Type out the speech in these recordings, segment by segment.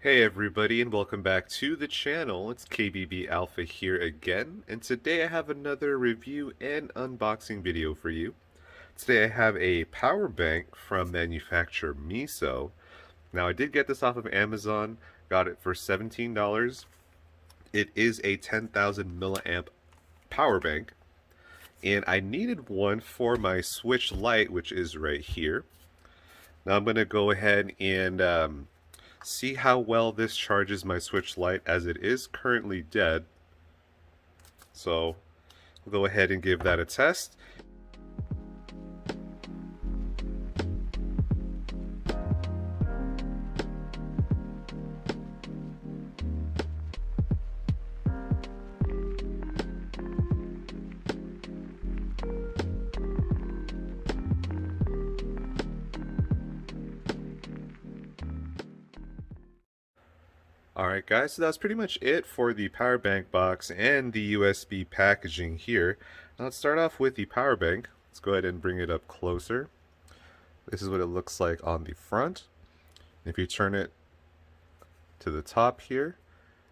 Hey everybody, and welcome back to the channel. It's KBB Alpha here again, and today I have another review and unboxing video for you. Today I have a power bank from manufacturer Miiso. Now I did get this off of Amazon, got it for $17. It is a 10,000 milliamp power bank, and I needed one for my Switch Lite, which is right here. Now I'm going to go ahead and see how well this charges my Switch Lite, as it is currently dead. So we'll go ahead and give that a test. Alright guys, so that's pretty much it for the power bank box and the USB packaging here. Now let's start off with the power bank. Let's go ahead and bring it up closer. This is what it looks like on the front. If you turn it to the top here,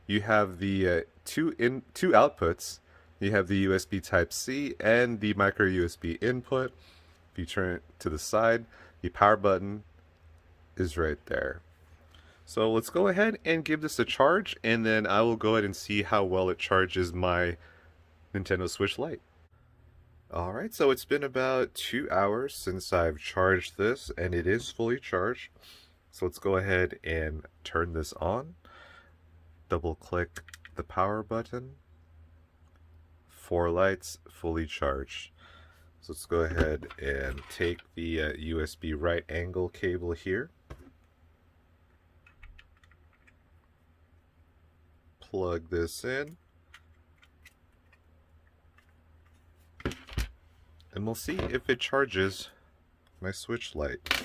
you have the two outputs. You have the USB Type-C and the micro USB input. If you turn it to the side, the power button is right there. So let's go ahead and give this a charge, and then I will go ahead and see how well it charges my Nintendo Switch Lite. Alright, so it's been about 2 hours since I've charged this, and it is fully charged. So let's go ahead and turn this on. Double click the power button. 4 lights fully charged. So let's go ahead and take the USB right angle cable here. Plug this in, and we'll see if it charges my Switch Lite.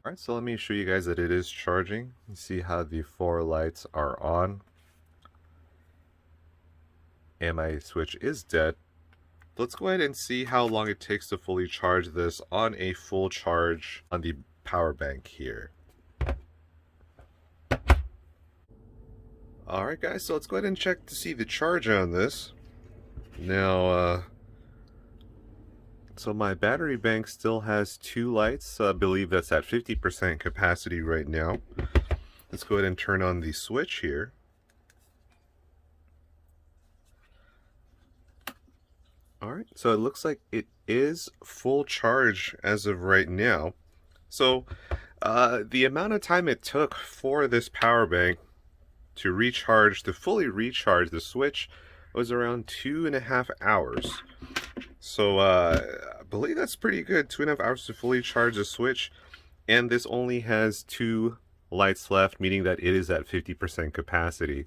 Alright, so let me show you guys that it is charging. You see how the 4 lights are on, and my Switch is dead. Let's go ahead and see how long it takes to fully charge this on a full charge on the power bank here. Alright guys, so let's go ahead and check to see the charge on this. Now, so my battery bank still has 2 lights. I believe that's at 50% capacity right now. Let's go ahead and turn on the switch here. Alright, so it looks like it is full charge as of right now. So the amount of time it took for this power bank to fully recharge the Switch was around 2.5 hours. So I believe that's pretty good, 2.5 hours to fully charge the Switch, and this only has 2 lights left, meaning that it is at 50% capacity.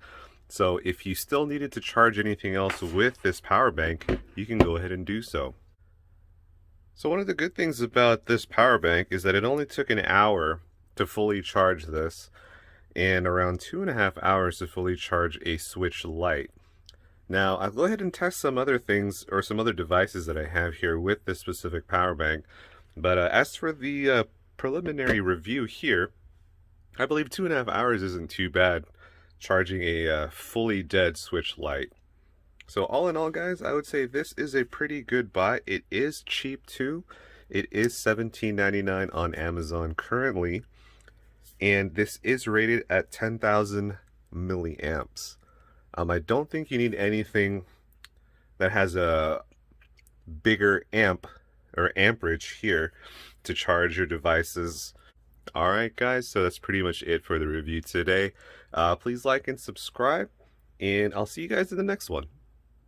So if you still needed to charge anything else with this power bank, you can go ahead and do so. So one of the good things about this power bank is that it only took an hour to fully charge this, and around 2.5 hours to fully charge a Switch Lite. Now I'll go ahead and test some other things, or some other devices that I have here with this specific power bank. But as for the preliminary review here, I believe 2.5 hours isn't too bad charging a fully dead Switch Lite. So all in all guys, I would say this is a pretty good buy. It is cheap too. It is $17.99 on Amazon currently, and this is rated at 10,000 milliamps. I don't think you need anything that has a bigger amp or amperage here to charge your devices. Alright guys, so that's pretty much it for the review today. Please like and subscribe, and I'll see you guys in the next one.